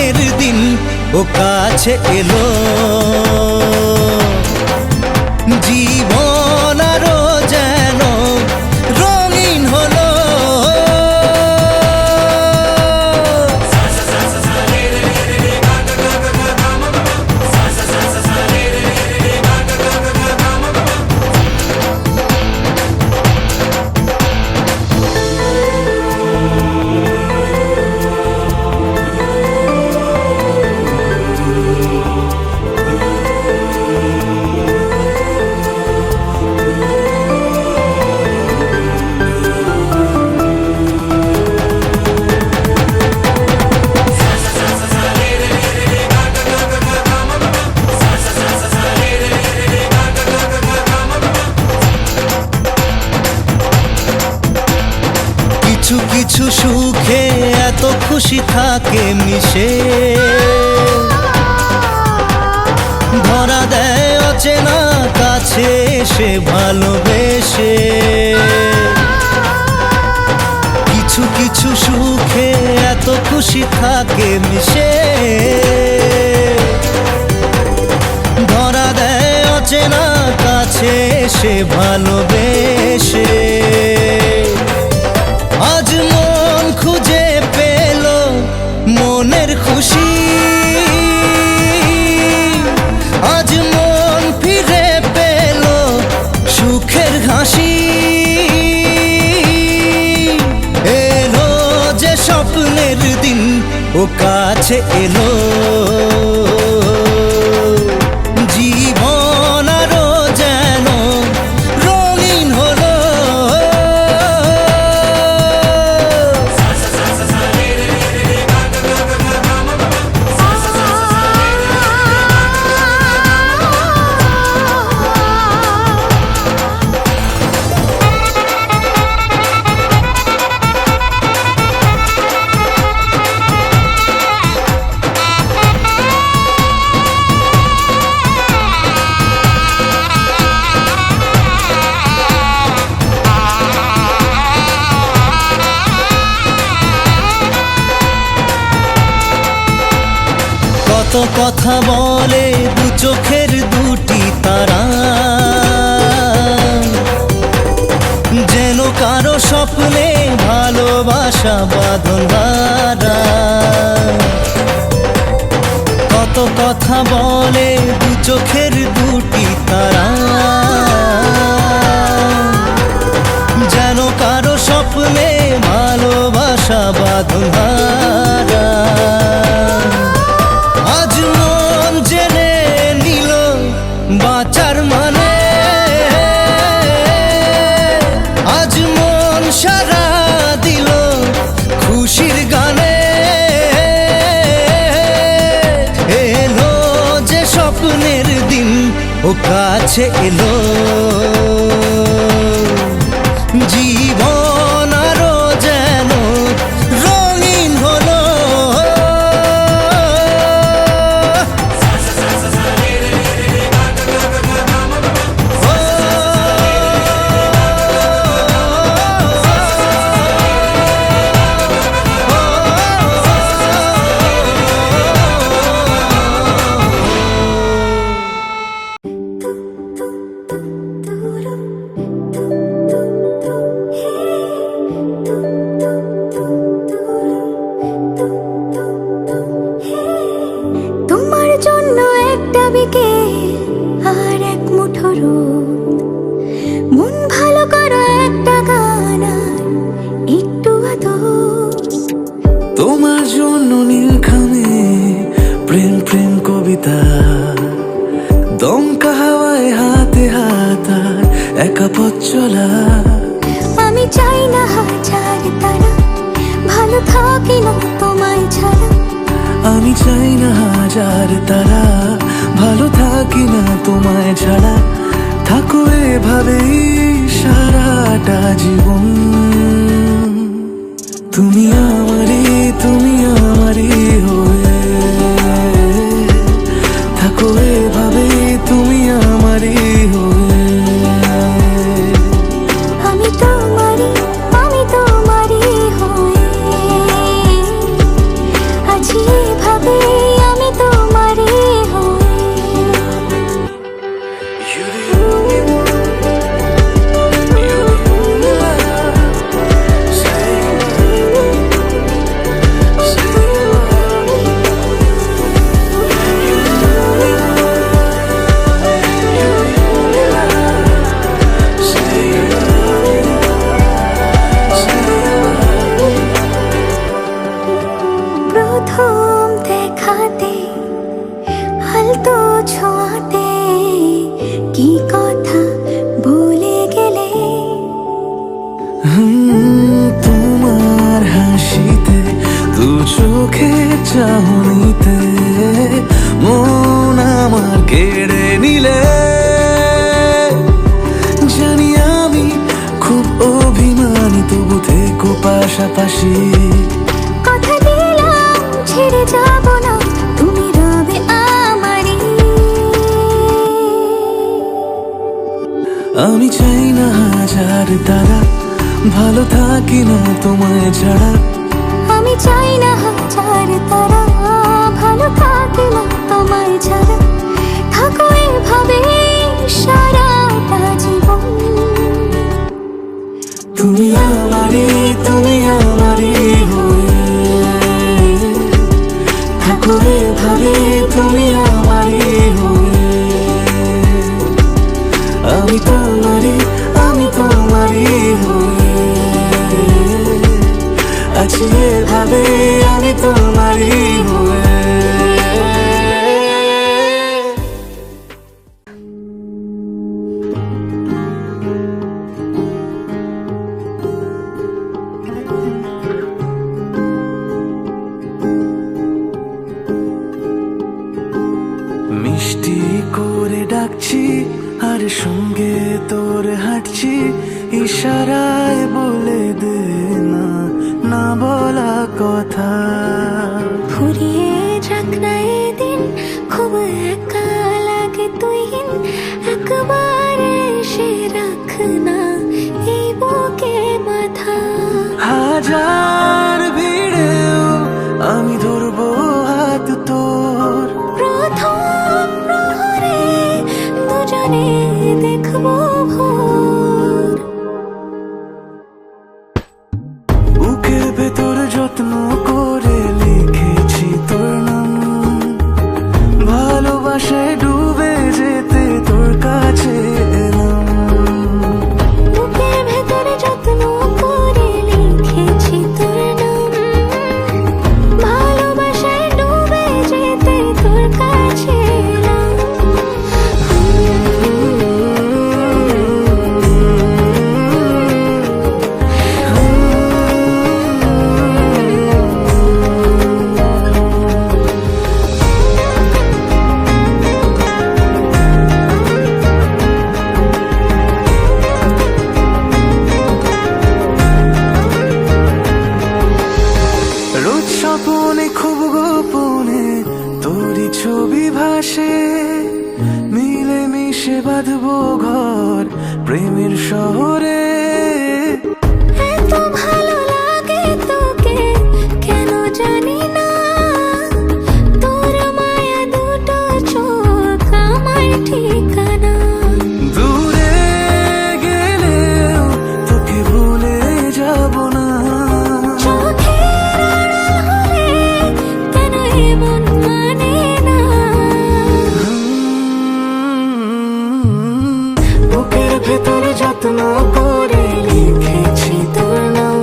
স্বপ্নের দিন ও কাছে এলো। জীবন আরো যেন রঙিন হলো। কিছু কিছু সুখে এত খুশি থাকে মিশে, ধরা দেয় অচেনা কাছে এসে ভালোবেসে। কিছু কিছু সুখে এত খুশি থাকে মিশে, ধরা দেয় অচেনা কাছে এসে ভালোবেসে। আজ মন খুঁজে পেল মনের খুশি, আজ মন ফিরে পেল সুখের হাসি। এলো যে স্বপ্নের দিন ও কাছে এলো। জীবন আরো যেন রঙিন হলো। কত কথা বলে দু চোখের দুটি তারা, যেন কারো স্বপ্নে ভালোবাসা বাঁধন হারা। কত কথা বলে দু চোখের দুটি তারা, যেন কারো স্বপ্নে ভালোবাসা বাঁধন হারা। আজ মন জেনে নিল বাঁচার মানে, আজ মন সারা দিল খুশির গানে। এলো যে স্বপ্নের দিন ও কাছে এলো। জীবন আরো যেন রঙিন হলো। তোমার জন্য একটা বিকেল আর এক মুঠো রোদ, মন ভালো করো একটা গান আর একটু আদর। তোমার জন্য নীলখামে প্রেম প্রেম কবিতা, দমকা হাওয়ায় হাতে হাত আর একা পথ চলা। আমি চাই না হাজার তারা, ভালো থাকি না তোমায় ছাড়া। আমি চাই না হাজার তারা, ভালো থাকি না তোমায় ছাড়া। থাকো এভাবেই সারাটা জীবন। তুমি আমারই, তুমি আমারই হয়ে থাকো এভাবেই, তুমি আমারই হয়ে। আমি তোমারই হয়ে আছি এভাবে। ছোঁয়াতে কি কথা ভুলে গেলে। তোমার হাসিতে দু চোখের চাহনিতে মন আমার কেড়ে নিলে। জানি আমি খুব অভিমানী, তবু থেকো পাশাপাশি। কথা দিলাম ছেড়ে যাব না, তুমি রবে আমারই। আমি চাই না হাজার তারা, ভালো থাকি না তোমায় ছাড়া। আমি চাই না হাজার তারা, ভালো থাকি না তোমায় ছাড়া। থাকো এভাবে সারাটা জীবন। তুমি আমারই, তুমি আমারই হয়ে থাকো এভাবে, তুমি আমারই হয়ে। আমি তোমারই, আমি তোমারই হয়ে আছি এভাবে, আমি তোমারই হয়ে। মিষ্টি করে ডাকছি আর সঙ্গে তোর হাঁটছি, ইশারায় বলে দে না না বলা কথা। ফুরিয়ে যাক না এদিন, খুব একা লাগে তুই একবার এসে রাখ না এই বুকে মাথা। হাজার ভিড়েও আমি ধরবো হাত তোর। প্রথম প্রহরে দুজনে দেখবো ভোর। বুকের ভেতর যত্ন করে লিখেছি তোর নাম, ভালোবাসায় ডুবে যেতে তোর কাছে এলাম। বুকের ভেতরে যত্ন করে লিখেছি তোর নাম, ভালোবাসায় ডুবে যেতে তোর কাছে এলাম। রোজ স্বপনে খুব গোপনে তোরই ছবি ভাসে, মিলে মিশে বাঁধবো ঘর প্রেমের শহরে। এত ভালো লাগে তোকে কেন জানি না, তোর মায়া দুটো চোখ আমার ঠিকানা। দূরে গেলেও তোকে ভুলে যাব না। চোখের আড়াল হলে কেন এমন মানে না। বুকের ভেতর যত্ন করে লিখেছি তোর নাম,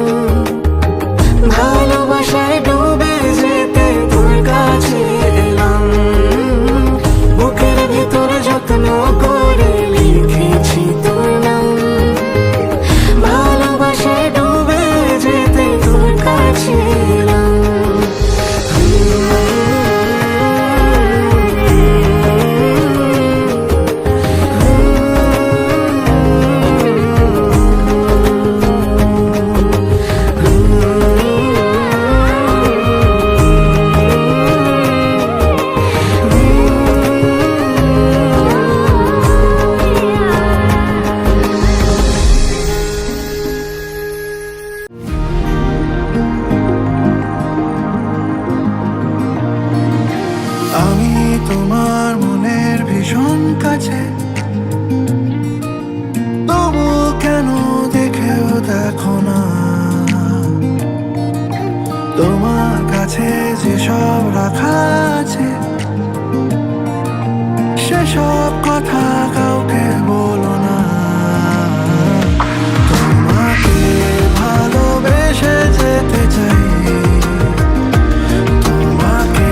ভালোবাসায় ডুবে যেতে তোর কাছে এলাম। বুকের ভেতর যত্ন করে লিখেছি তোর নাম, ভালোবাসায় ডুবে যেতে তোর কাছে এলাম। আমি তোমার মনের ভীষণ কাছে, তবু কেন দেখেও দেখো না। তোমার কাছে যেসব রাখা আছে সেসব কথা কাউকে বলো না। তোমাকে ভালোবেসে যেতে চাই, তোমাকে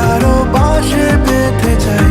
আরো পাশে পেতে চাই।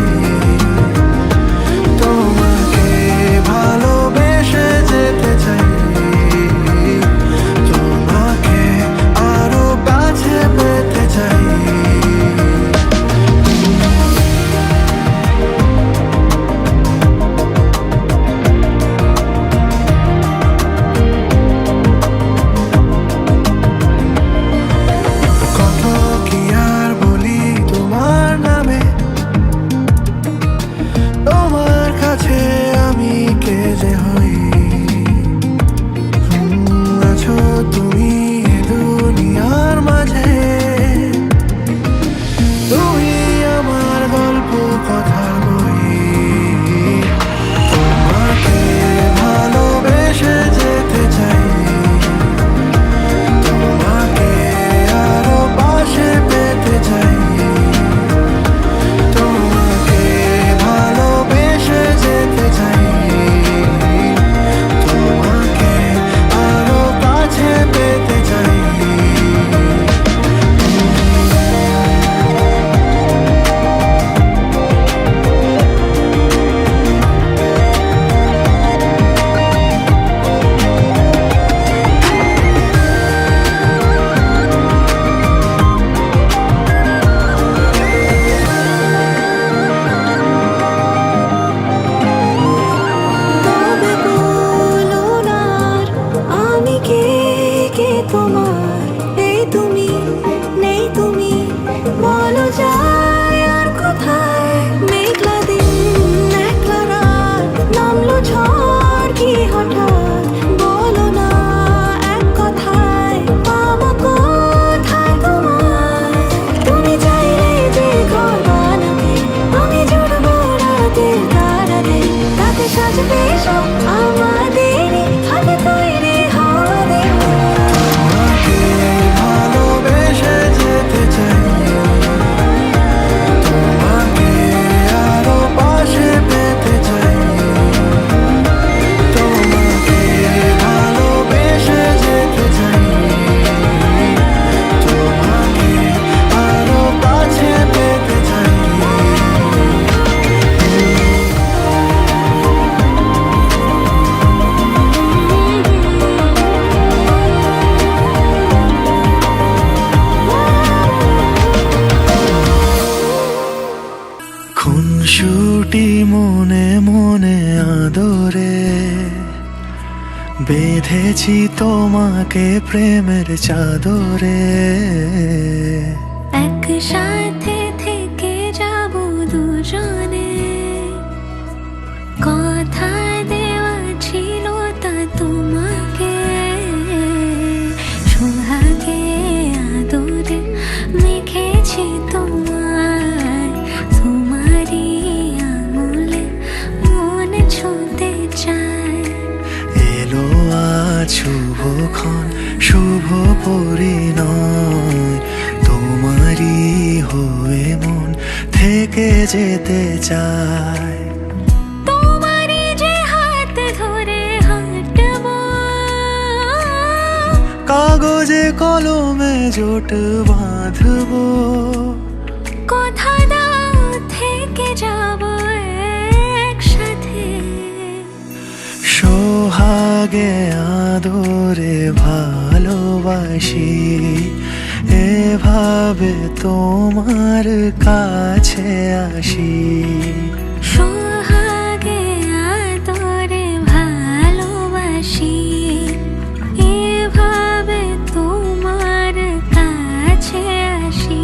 দুটি মনে মনে আদরে বেঁধেছি তোমাকে প্রেমের চাদরে। একসাথে থেকে যাব দুজনে, কথা দেওয়া ছিল তা তোমাকে। সোহাগে আদরে মেখেছি তোমায়, তোমারই আঙুলে মন ছুঁতে চায়। এলো আজ শুভক্ষণ, শুভ পরিণয়, তোমারই হয়ে মন থেকে যেতে চায়। তোমারই যে হাত ধরে হাঁটবো, কাগজে কলমে জোট বাঁধবো, কথা দাও থেকে যাব একসাথে। সোহাগে আদরে ভালোবাসি, এভাবে তোমার কাছে আসি। সোহাগে আদরে ভালোবাসি, এভাবে তোমার কাছে আসি।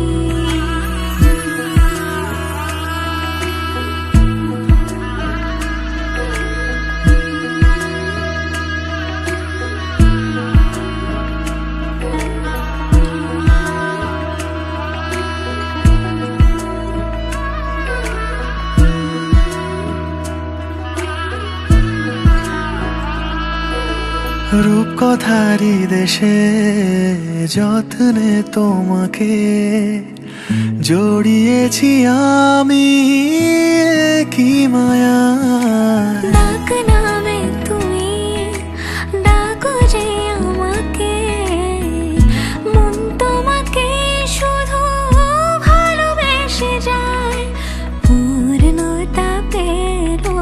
রূপকথারি দেশে যত্নে তোমাকে জড়িয়েছি আমি, কি মায়া। ডাক নামে তুমি ডাকো যে আমাকে, মন তোমাকে শুধু ভালোবেসে যায়। পূর্ণতা পেলো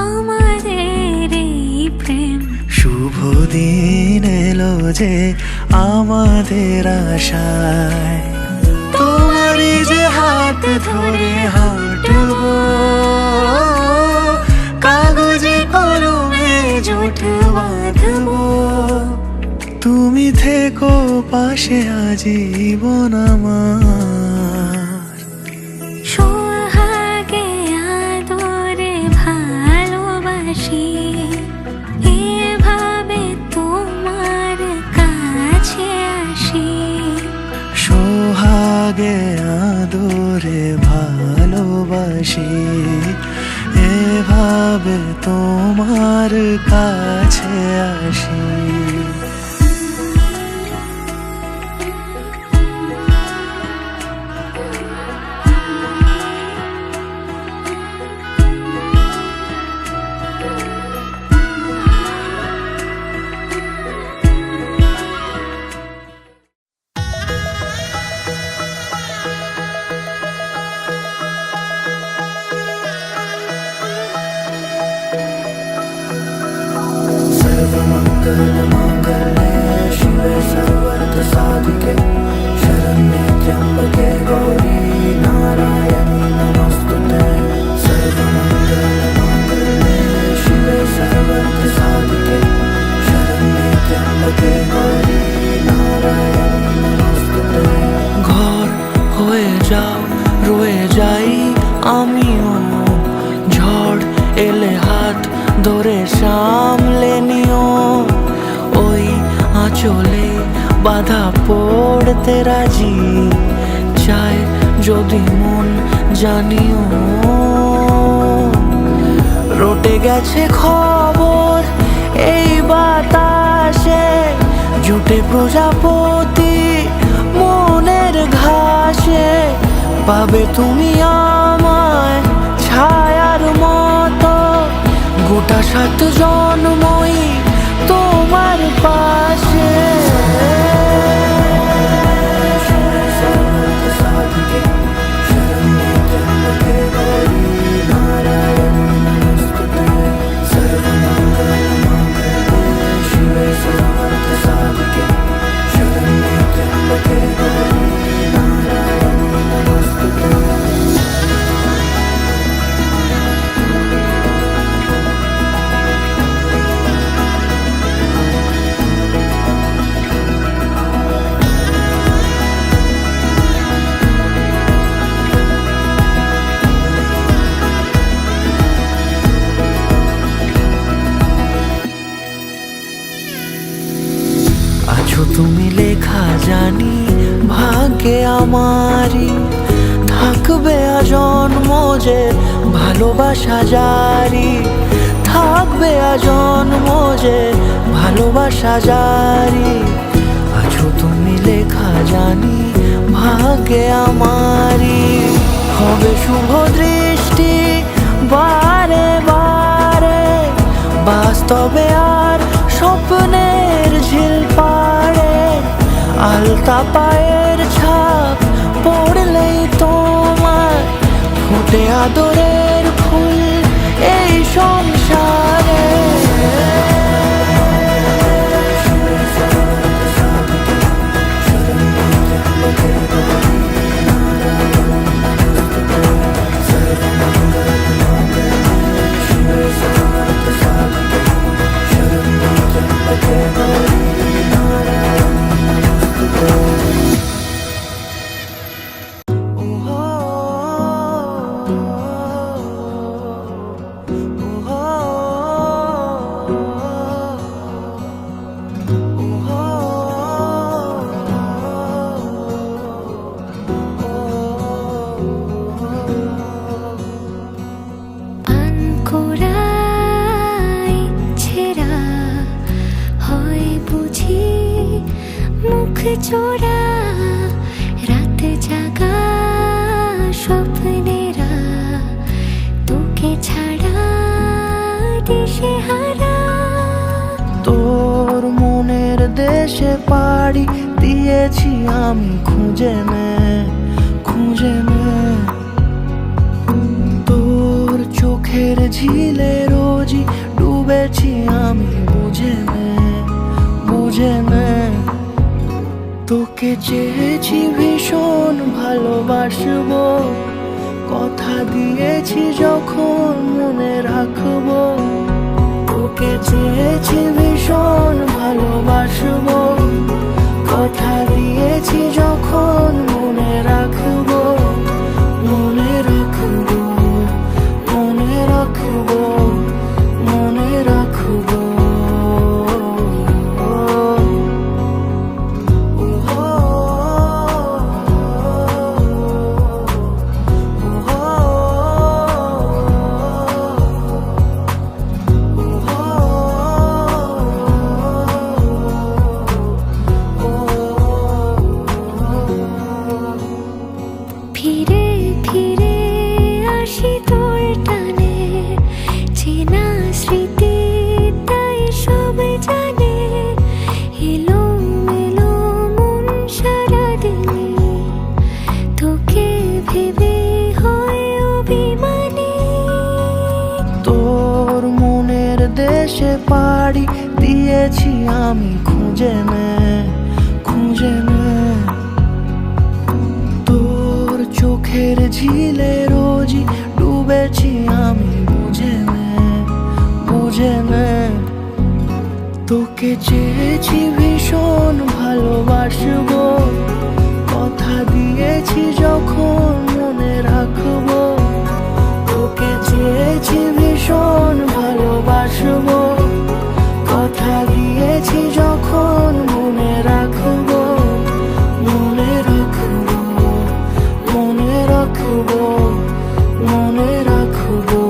আমাদের এই প্রেম, শুভ দিন এলো যে আমাদের আশায়। তোমারই যে হাত ধরে হাঁটবো, কাগজে কলমে জোট বাঁধবো, তুমি থেকো পাশে আজীবন আমার। সোহাগে আদরে ভালোবাসি, এভাবে তোমার কাছে আসি। সোহাগে আদরে ভালোবাসি, এভাবে তোমার কাছে আসি। सर्वमङ्गलमाङ्गल्ये शिवे सर्वार्थसाधिके शरण्ये त्र्यम्बके गौरी नारायणी नमोस्तुते। सर्वमङ्गलमाङ्गल्ये शिवे सर्वार्थसाधिके शरण्ये त्र्यम्बके गौरी नारायणी नमोस्तुते। ঘর হয়ে যাও রয়ে যাই আমিও, ঝড় এলে হাত ধরে সামলে নিও। ওই আঁচলে বাধা পড়তে রাজি, চাই যদি মন জানিও। রটে গেছে খবর এই বাতাসে, জুটে প্রজাপতি মনের ঘাসে। পাবে তুমি আমায় ছায়ার মতো, গোটা 7 জন্মই তোমার পাশে। ভাগ্যে আমারই থাকবে আজন্ম যে ভালোবাসা জারি, থাকবে আজন্ম যে ভালোবাসা জারি। আছো তুমি লেখা জানি ভাগ্যে আমারই, হবে শুভ দৃষ্টি বারে বারে, বাস্তবে আর স্বপ্নের ঝিল পাড়ে। আলতা পায়ের ছাপ পড়লেই তোমার ফুটে আদরের ফুল এই সংসারে। আনকোড়ায় ছেঁড়া হয় বুঝি মুখ চোরা, রাত জাগা স্বপ্নেরা তোকে ছাড়া দিশেহারা। তোর মনের দেশে পাড়ি দিয়েছি আমি খুঁজে নে, খুঁজে নে। তোর চোখের ঝিলে রোজই ডুবেছি আমি বুঝে নে, বুঝে নে। তোকে চেয়েছি ভীষণ ভালোবাসবো, কথা দিয়েছি যখন মনে রাখবো। তোকে চেয়েছি ভীষণ ভালোবাসবো, কথা দিয়েছি যখন মনে রাখবো, মনে রাখবো, মনে রাখবো, মনে রাখবো। ফিরে ফিরে আসি তোর টানে, চেনা স্মৃতি তাই সব জানে। এলো মেলো মন সারাদিনে, তোকে ভেবে হয় অভিমানী। তোর মনের দেশে পাড়ি দিয়েছি আমি খুঁজে নে, খুঁজে নে। তোর চোখের ঝিলে রোজই ডুবেছি আমি বুঝে নে, বুঝে নে। তোকে চেয়েছি ভীষণ ভালোবাসবো, কথা দিয়েছি যখন মনে রাখবো। তোকে চেয়েছি ভীষণ ভালোবাসবো, কথা দিয়েছি যখন মনে রাখবো, মনে রাখবো, মনে রাখবো, মনে রাখবো।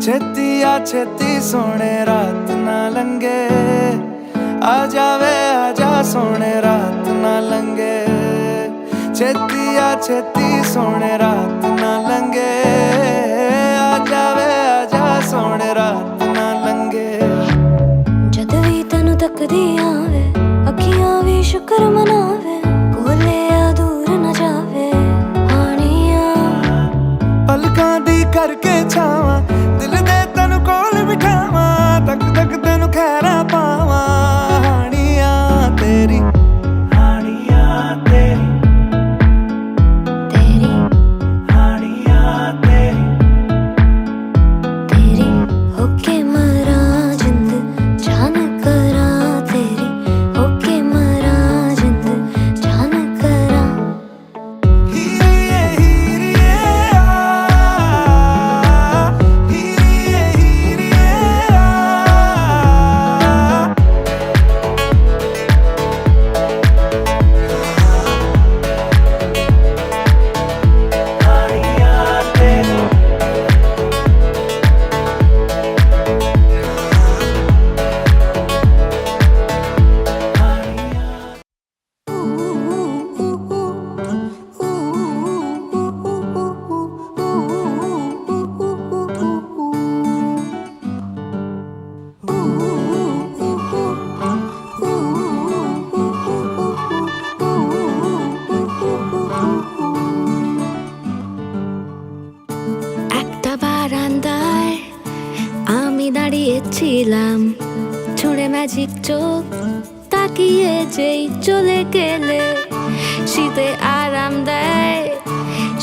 छेती छेती सोने रात ना लंगे, आ जावे आजा सोने रात ना लंगे। छेती सोने रात ना लंगे, आ जावे आजा सोने रात ना लंगे। जद भी तैनू तकदी आवे, अखियां भी शुक्र मनावे, कोले आ दूर न जावे हानिया। पलकां दी करके छावां, दिल दे तैनू कोल बिठावां, तक तक तैनू खैरा पावां। हानिया तेरी, हानिया तेरी, तेरी हानिया तेरी, तेरी होके मरा जिंद जान करा, तेरी होके मरा जिंद जान करा। हीरिए हीरिए हीरिए हीरिए हानिया तेरी। একটা বারান্দায় আমি দাঁড়িয়েছিলাম, ছুঁড়ে ম্যাজিক চোখ তাকিয়ে যেই চলে গেলে। শীতে আরাম দেয়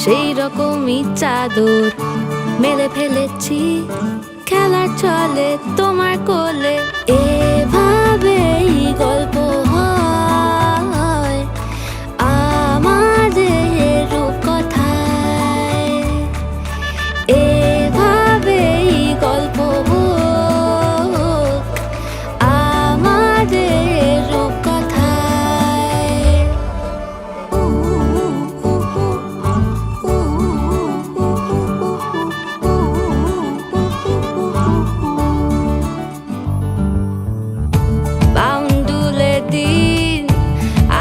সেই রকমই চাদর মেলে ফেলেছি, খেলার চলে তোমার কোলে। এভাবেই গল্প হয় আমাদের রূপকথায়, এভাবেই গল্প হোক আমাদের রূপকথায়। বাউন্ডুলে দিন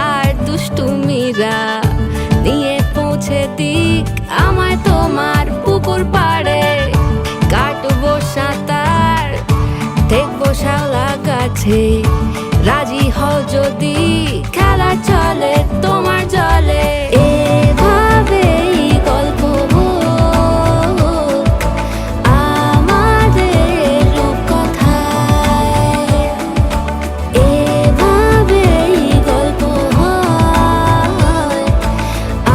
আর দুষ্টুমিরা নিয়ে পৌঁছে দিক আমায় তোমার পুকুর পাড়ে। কাটবো সাঁতার, দেখবো শাওলা গাছে, রাজি হও যদি খেলা চলে তোমার জলে। এভাবেই গল্প হোক আমাদের রূপকথায়, এভাবেই গল্প হয়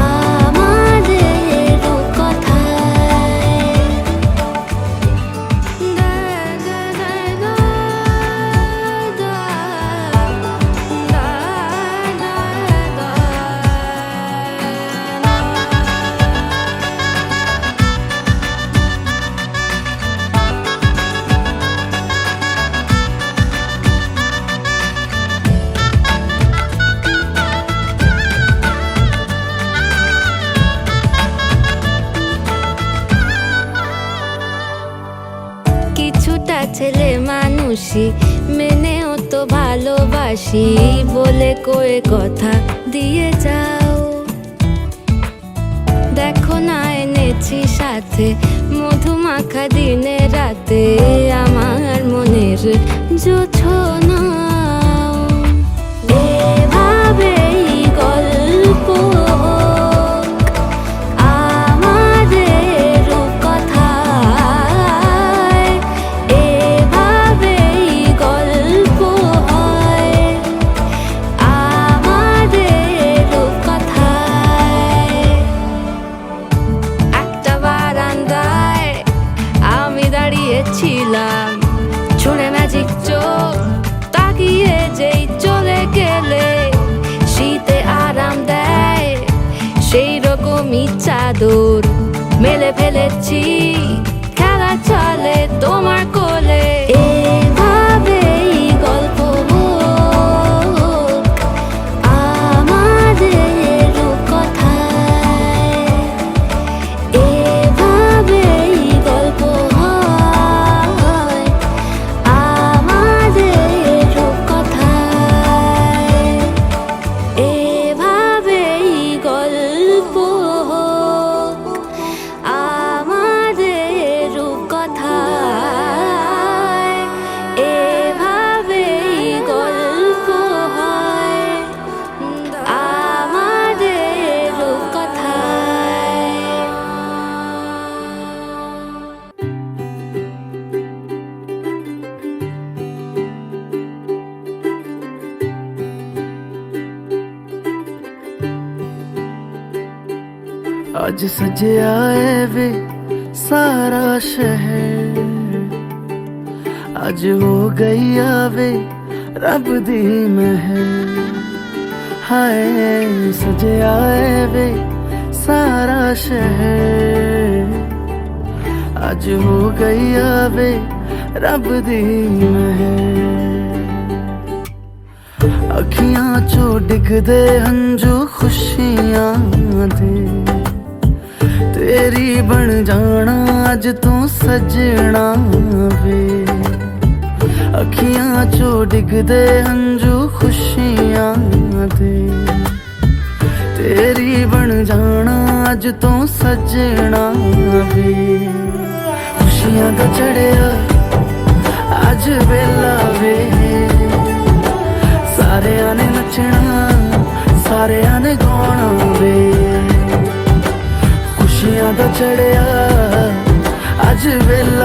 আমাদের রূপকথায়। কিছুটা ছেলে মানুষই মেনেও তো ভালোবাসি, বলে কয়ে কথা দিয়ে যাও। দেখো না এনেছি সাথে মধুমাখা দিনে রাতে আমার মনের জোছনা। এভাবেই গল্প হোক আমাদের রূপকথায়, এভাবেই গল্প হয় আমাদের রূপকথায়। একটা বারান্দায় আমি দাঁড়িয়েছিলাম, ছুঁড়ে ম্যাজিক চোখ তাকিয়ে যেই চলে গেলে। শীতে আরাম দেয় সেই রকমই চাদর মেলে ফেলেছি, খেলা চলে তোমার কোলে। এভাবেই গল্প হোক আমাদের রূপকথায়, এভাবেই গল্প হয় अज सजया है वे सारा शहर, अज हो गई आवे रब दी महर। हाय सजया है वे सारा शहर, अज हो गई आवे रब दी महर। अखियां चो डिगदे हंजू खुशियां दे, तेरी बन जाना अज तू सजना वे। अखियां चो डिगदे हंजू खुशियां दे, तेरी बन जाना अज तू सजना वे। खुशियां दा चढ़िया अज वेला वे, सारियां ने नचना सारियां ने गाना वे। खुशियां दा चढ़िया अज वेला